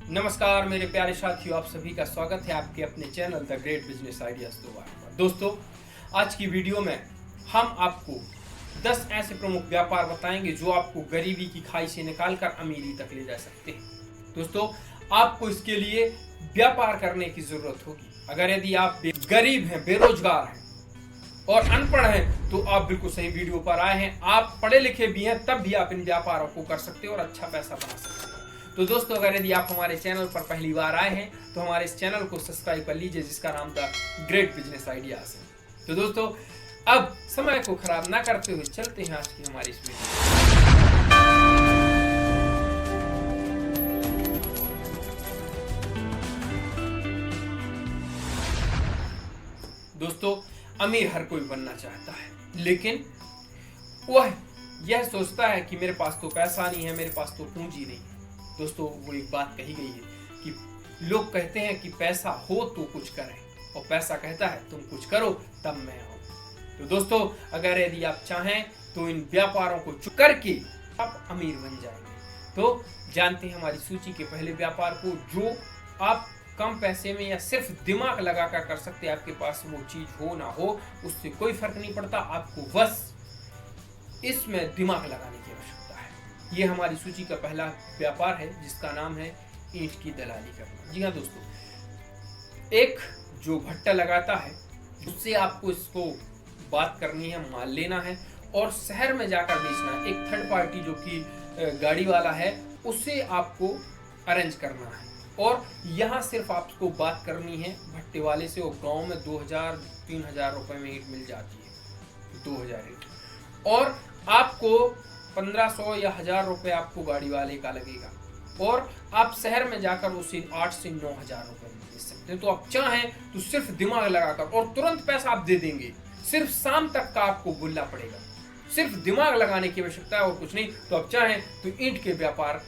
नमस्कार मेरे प्यारे साथियों, आप सभी का स्वागत है आपके अपने channel the great business ideas पर। दोस्तों, आज की वीडियो में हम आपको 10 ऐसे प्रमुख व्यापार बताएंगे जो आपको गरीबी की खाई से निकालकर अमीरी तक ले जा सकते हैं। दोस्तों, आपको इसके लिए व्यापार करने की जरूरत होगी। अगर यदि आप गरीब हैं, बेरोजगार हैं और अनपढ़ हैं तो आप बिल्कुल सही वीडियो पर आए हैं। आप पढ़े लिखे भी हैं तब भी आप इन व्यापारों को कर सकते हैं और अच्छा पैसा बना सकते हैं। तो दोस्तों, अगर यदि आप हमारे चैनल पर पहली बार आए हैं तो हमारे इस चैनल को सब्सक्राइब कर लीजिए, जिसका नाम द ग्रेट बिजनेस आइडियाज है। तो दोस्तों, अब समय को खराब ना करते हुए चलते हैं आज की हमारी इस वीडियो। दोस्तों, अमीर हर कोई बनना चाहता है, लेकिन वह यह सोचता है कि मेरे पास तो पैसा नहीं है, मेरे पास तो पूंजी नहीं है। दोस्तों, वो एक बात कही गई है कि लोग कहते हैं कि पैसा हो तो कुछ करें, और पैसा कहता है तुम कुछ करो तब मैं आऊं। तो दोस्तों, अगर यदि आप चाहें तो इन व्यापारों को करके आप अमीर बन जाएंगे। तो जानते हैं हमारी सूची के पहले व्यापार को, जो आप कम पैसे में या सिर्फ दिमाग लगाकर कर सकते हैं। आपके पास वो चीज हो ना हो उससे कोई फर्क नहीं पड़ता, आपको बस इसमें दिमाग लगाने की आवश्यकता है। ये हमारी सूची का पहला व्यापार है, जिसका नाम है ईंट की दलाली करना। जी हाँ दोस्तों, एक जो भट्टा लगाता है उससे आपको इसको बात करनी है, माल लेना है और शहर में जाकर बेचना है। एक थर्ड पार्टी जो कि गाड़ी वाला है, उससे आपको अरेंज करना है और यहाँ सिर्फ आपको बात करनी है भट्टे वाले से। और गांव में 2000-3000 रुपए में ईंट मिल जाती है, 2000 ईंट, और आपको 1500 या 1000 रुपए आपको गाड़ी वाले का लगेगा। और आप शहर में जाकर उसे 8 से 9000 रुपए में बेच सकते हैं। तो आप चाहें तो सिर्फ दिमाग लगाकर और तुरंत पैसा आप दे देंगे। सिर्फ शाम तक का आपको बुलना पड़ेगा, सिर्फ दिमाग लगाने की आवश्यकता है और कुछ नहीं। तो आप चाहें तो ईंट के व्यापार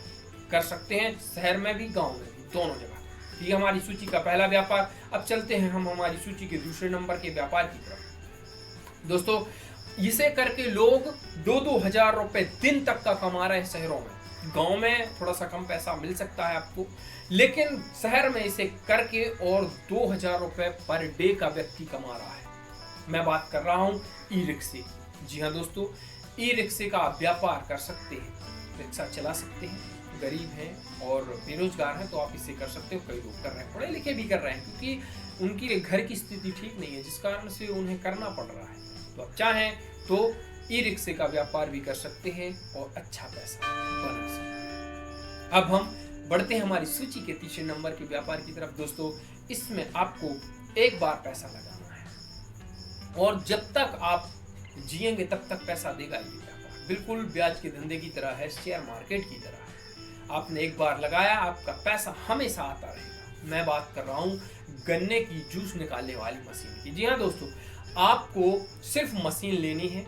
कर सकते हैं, शहर में भी गाँव में भी, दोनों जगह। ये हमारी सूची का पहला व्यापार। अब चलते हैं हम हमारी सूची के दूसरे नंबर के व्यापार की तरफ। दोस्तों, इसे करके लोग 2-2 हजार रुपए दिन तक का कमा रहे हैं शहरों में। गांव में थोड़ा सा कम पैसा मिल सकता है आपको, लेकिन शहर में इसे करके और 2000 रुपए पर डे का व्यक्ति कमा रहा है। मैं बात कर रहा हूं ई रिक्शे। जी हाँ दोस्तों, ई रिक्शे का आप व्यापार कर सकते हैं, रिक्शा चला सकते हैं। गरीब हैं और बेरोजगार हैं तो आप इसे कर सकते हो। कई लोग कर रहे हैं, पढ़े लिखे भी कर रहे हैं, क्योंकि उनकी घर की स्थिति ठीक नहीं है, जिस कारण से उन्हें करना पड़ रहा है। तो आप चाहें तो ई रिक्शे का व्यापार भी कर सकते हैं और अच्छा पैसा बना सकते हैं। अब हम बढ़ते हैं हमारी सूची के तीसरे नंबर के व्यापार की तरफ। दोस्तों, इसमें आपको एक बार पैसा लगाना है और जब तक आप जिएंगे तब तक पैसा देगा ये व्यापार। बिल्कुल ब्याज के धंधे की तरह है, शेयर मार्केट की तरह है। आपने एक बार लगाया, आपका पैसा हमेशा आता रहेगा। मैं बात कर रहा हूँ गन्ने की जूस निकालने वाली मशीन की। जी हाँ दोस्तों, आपको सिर्फ मशीन लेनी है,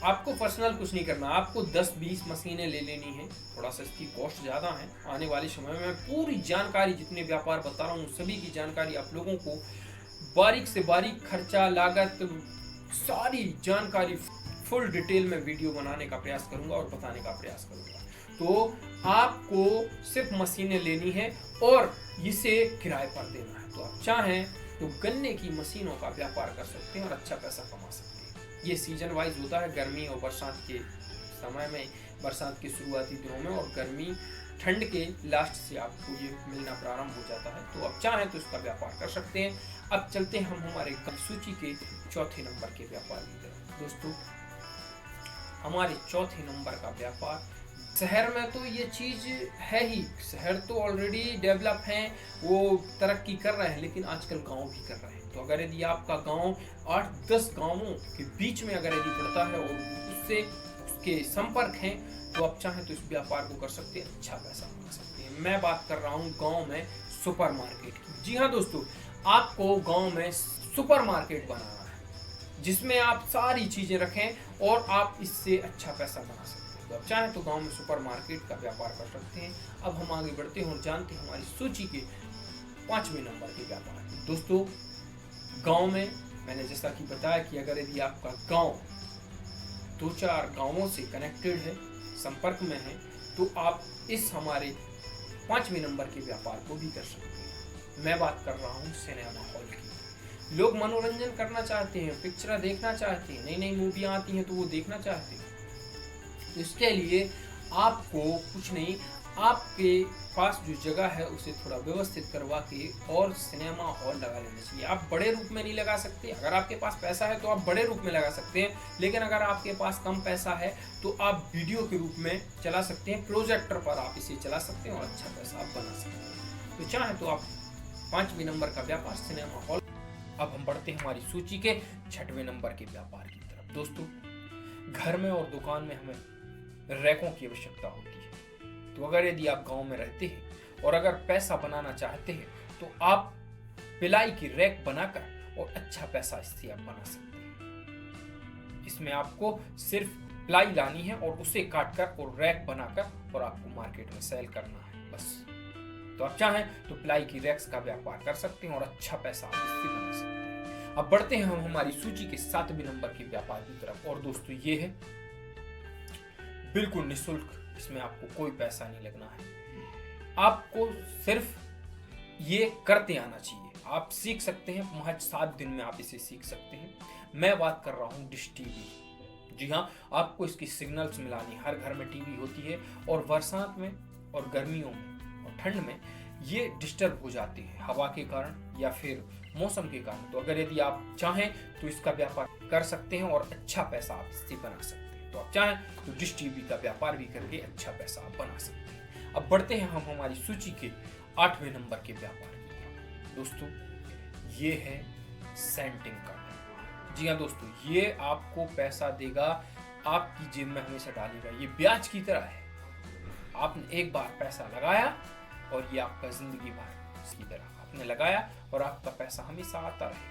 आपको पर्सनल कुछ नहीं करना। आपको 10-20 मशीनें ले लेनी है। थोड़ा सा इसकी कॉस्ट ज़्यादा है। आने वाले समय में पूरी जानकारी, जितने व्यापार बता रहा हूँ सभी की जानकारी आप लोगों को बारीक से बारीक, खर्चा, लागत, सारी जानकारी फुल डिटेल में वीडियो बनाने का प्रयास करूंगा और बताने का प्रयास करूंगा। तो आपको सिर्फ मशीनें लेनी है और इसे किराए पर देना है। तो आप चाहें तो गन्ने की मशीनों का व्यापार कर सकते हैं और अच्छा पैसा कमा सकते हैं। ये सीजन वाइज होता है, गर्मी और बरसात के समय में, बरसात के शुरुआती दिनों में, और गर्मी ठंड के लास्ट से आपको ये मिलना प्रारंभ हो जाता है। तो आप चाहें तो इसका व्यापार कर सकते हैं। अब चलते हैं हम हमारे सूची के चौथे नंबर के व्यापार की तरफ। दोस्तों, हमारे चौथे नंबर का व्यापार, शहर में तो ये चीज है ही, शहर तो ऑलरेडी डेवलप हैं, वो तरक्की कर रहे हैं, लेकिन आजकल गांव भी कर रहे हैं। तो अगर यदि आपका गांव 8-10 गांवों के बीच में अगर यदि पड़ता है और उससे उसके संपर्क हैं, तो आप चाहें तो इस व्यापार को कर सकते हैं, अच्छा पैसा कमा सकते हैं। मैं बात कर रहा हूँ गाँव में सुपर मार्केट की। जी हाँ दोस्तों, आपको गाँव में सुपर मार्केट बनाना है, जिसमें आप सारी चीजें रखें और आप इससे अच्छा पैसा बना सकते हैं। तो आप चाहें तो गांव में सुपर मार्केट का व्यापार कर सकते हैं। अब हम आगे बढ़ते हैं और जानते हैं हमारी सूची के 5वें नंबर के व्यापार। दोस्तों, गांव में मैंने जैसा कि बताया कि अगर यदि आपका गांव 2-4 गांवों से कनेक्टेड है, संपर्क में है, तो आप इस हमारे पांचवें नंबर के व्यापार को भी कर सकते हैं। मैं बात कर रहा हूँ सिनेमा हॉल की। लोग मनोरंजन करना चाहते हैं, पिक्चर देखना चाहते हैं, नई नई मूवियाँ आती हैं तो वो देखना चाहते हैं। इसके लिए आपको कुछ नहीं, आपके पास जो जगह है उसे थोड़ा व्यवस्थित करवा के और सिनेमा हॉल लगा लेना चाहिए। आप बड़े रूप में नहीं लगा सकते, अगर आपके पास पैसा है तो आप बड़े रूप में लगा सकते हैं, लेकिन अगर आपके पास कम पैसा है तो आप वीडियो के रूप में चला सकते हैं, प्रोजेक्टर पर आप इसे चला सकते हैं और अच्छा पैसा आप बना सकते हैं। तो चाहे तो आप पांचवें नंबर का व्यापार सिनेमा हॉल। अब हम बढ़ते हैं हमारी सूची के छठवें नंबर के व्यापार की तरफ। दोस्तों, घर में और दुकान में हमें रैकों की आवश्यकता होती है। तो अगर यदि आप गांव में रहते हैं और अगर पैसा बनाना चाहते हैं तो आप पिलाई की रैक बनाकर और अच्छा पैसा इससे आप बना सकते हैं। इसमें आपको सिर्फ पिलाई लानी है और उसे काटकर और रैक बनाकर और आपको मार्केट में सेल करना है, बस। तो आप चाहें तो पिलाई की रैक्स का व्यापार कर सकते हैं और अच्छा पैसा आप इससे बना सकते हैं। अब बढ़ते हैं हम हमारी सूची के 7वें नंबर के व्यापार की तरफ। और दोस्तों, ये है बिल्कुल निःशुल्क, इसमें आपको कोई पैसा नहीं लगना है। आपको सिर्फ ये करते आना चाहिए। आप सीख सकते हैं, महज 7 दिन में आप इसे सीख सकते हैं। मैं बात कर रहा हूँ डिश टीवी। जी हाँ, आपको इसकी सिग्नल्स मिलानी। हर घर में टीवी होती है और बरसात में और गर्मियों में और ठंड में ये डिस्टर्ब हो जाती है हवा के कारण या फिर मौसम के कारण। तो अगर यदि आप चाहें तो इसका व्यापार कर सकते हैं और अच्छा पैसा आप इससे बना सकते हैं। तो आप चाहें तो डिश टीवी का व्यापार भी करके अच्छा पैसा आप बना सकते हैं। अब बढ़ते हैं हम हमारी सूची के 8वें नंबर के व्यापार की तरफ। दोस्तों, ये है सेंटिंग का व्यापार। जी हाँ दोस्तों, ये आपको पैसा देगा, आपकी जेब में हमेशा डालेगा। ये ब्याज की तरह है। आपने एक बार पैसा लगाया और ये आपका जिंदगी भर इसकी तरह आपने लगाया और आपका पैसा हमेशा आता रहेगा।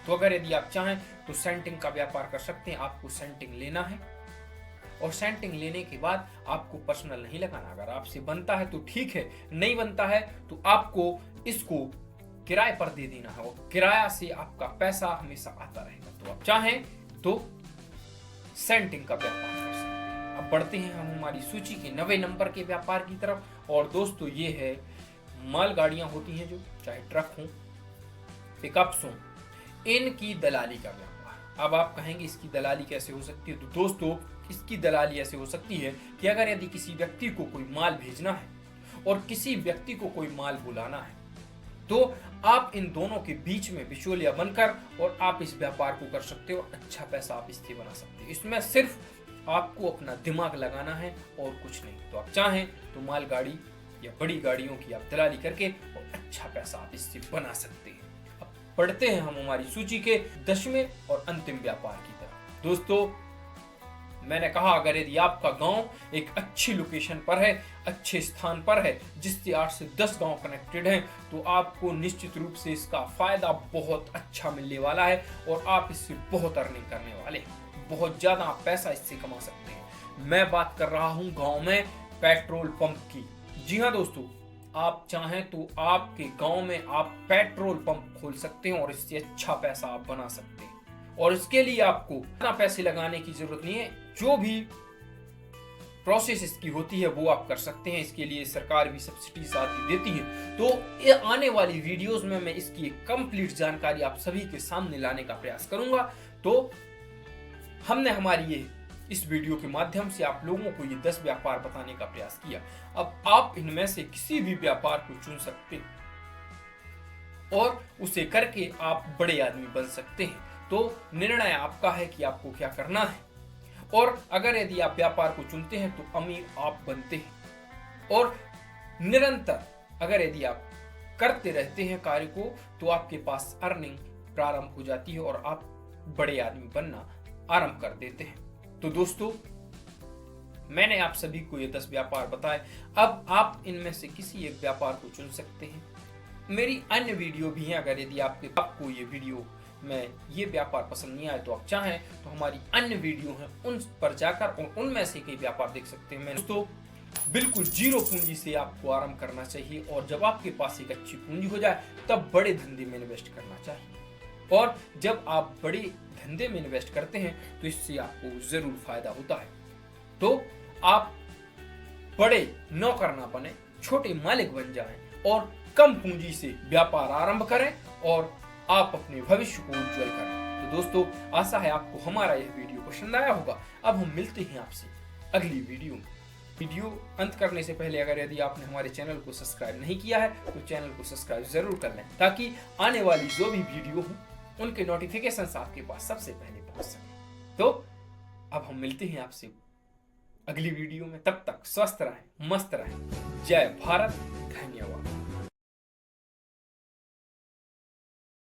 तो अगर यदि आप चाहें तो सेंटिंग का व्यापार कर सकते हैं। आपको सेंटिंग लेना है और सेंटिंग लेने के बाद आपको पर्सनल नहीं लगाना। अगर आपसे बनता है तो ठीक है, नहीं बनता है तो आपको इसको किराए पर दे देना है और किराया से आपका पैसा हमेशा आता रहेगा। तो आप चाहें तो सेंटिंग का व्यापार कर सकते हैं। अब बढ़ते हैं हम हमारी सूची के 9वें नंबर के व्यापार की तरफ। और दोस्तों, ये है मालगाड़ियां होती हैं, जो चाहे ट्रक हो, पिकअप्स हो, इनकी दलाली का व्यापार। अब आप कहेंगे इसकी दलाली कैसे हो सकती है? तो दोस्तों, इसकी दलाली ऐसे हो सकती है कि अगर यदि किसी व्यक्ति को कोई माल भेजना है और किसी व्यक्ति को कोई माल बुलाना है तो आप इन दोनों के बीच में बिचौलिया बनकर और आप इस व्यापार को कर सकते हो और अच्छा पैसा आप इससे बना सकते हो। इसमें सिर्फ आपको अपना दिमाग लगाना है और कुछ नहीं। तो आप चाहें तो मालगाड़ी या बड़ी गाड़ियों की आप दलाली करके और अच्छा पैसा आप इससे बना सकते हैं। अब पढ़ते हैं हम हमारी सूची के 10वें और अंतिम व्यापार की तरफ। दोस्तों, मैंने कहा अगर यदि आपका गांव एक अच्छी लोकेशन पर है, अच्छे स्थान पर है, जिससे 8 से 10 गांव कनेक्टेड हैं, तो आपको निश्चित रूप से इसका फायदा बहुत अच्छा मिलने वाला है और आप इससे बहुत अर्निंग करने वाले हैं। बहुत ज्यादा आप पैसा इससे कमा सकते हैं। मैं बात कर रहा हूं गांव में पेट्रोल पंप की। जी हाँ दोस्तों, आप चाहें तो आपके गांव में आप पेट्रोल पंप खोल सकते हैं और इससे अच्छा पैसा आप बना सकते हैं। और इसके लिए आपको इतना पैसे लगाने की जरूरत नहीं है। जो भी प्रोसेस इसकी होती है वो आप कर सकते हैं। इसके लिए सरकार भी सब्सिडी आती देती है। तो ये आने वाली वीडियोस में मैं इसकी एक कंप्लीट जानकारी आप सभी के सामने लाने का प्रयास करूंगा। तो हमने हमारी ये इस वीडियो के माध्यम से आप लोगों को ये 10 व्यापार बताने का प्रयास किया। अब आप इनमें से किसी भी व्यापार को चुन सकते हैं और उसे करके आप बड़े आदमी बन सकते हैं। तो निर्णय आपका है कि आपको क्या करना है। और अगर यदि आप व्यापार को चुनते हैं तो अमीर आप बनते हैं। और निरंतर अगर यदि आप करते रहते हैं कार्य को तो आपके पास अर्निंग प्रारंभ हो जाती है और आप बड़े आदमी बनना आरंभ कर देते हैं। तो दोस्तों, मैंने आप सभी को ये 10 व्यापार बताए। अब आप इनमें से किसी एक व्यापार को चुन सकते हैं। मेरी अन्य वीडियो भी हैं। अगर यदि आपको ये वीडियो में ये व्यापार पसंद नहीं आए तो आप चाहें तो हमारी अन्य वीडियो हैं उन पर जाकर और उनमें से कई व्यापार देख सकते हैं। दोस्तों, बिल्कुल जीरो पूंजी से आपको आरंभ करना चाहिए और जब आपके पास एक अच्छी पूंजी हो जाए तब बड़े धंधे में इन्वेस्ट करना चाहिए। और जब आप बड़े धंधे में इन्वेस्ट करते हैं तो इससे आपको जरूर फायदा होता है। तो आप बड़े नौकर ना बने, छोटे मालिक बन जाएं और कम पूंजी से व्यापार आरंभ करें और आप अपने भविष्य को उज्जवल करें। तो दोस्तों, आशा है आपको हमारा यह वीडियो पसंद आया होगा। अब हम मिलते हैं आपसे अगली वीडियो में। वीडियो अंत करने से पहले अगर यदि आपने हमारे चैनल को सब्सक्राइब नहीं किया है तो चैनल को सब्सक्राइब जरूर कर लें, ताकि आने वाली जो भी वीडियो हो उनके नोटिफिकेशंस आपके पास सबसे पहले पहुंच सके। तो अब हम मिलते हैं आपसे अगली वीडियो में। तब तक स्वस्थ रहें, मस्त रहें। जय भारत, धन्यवाद।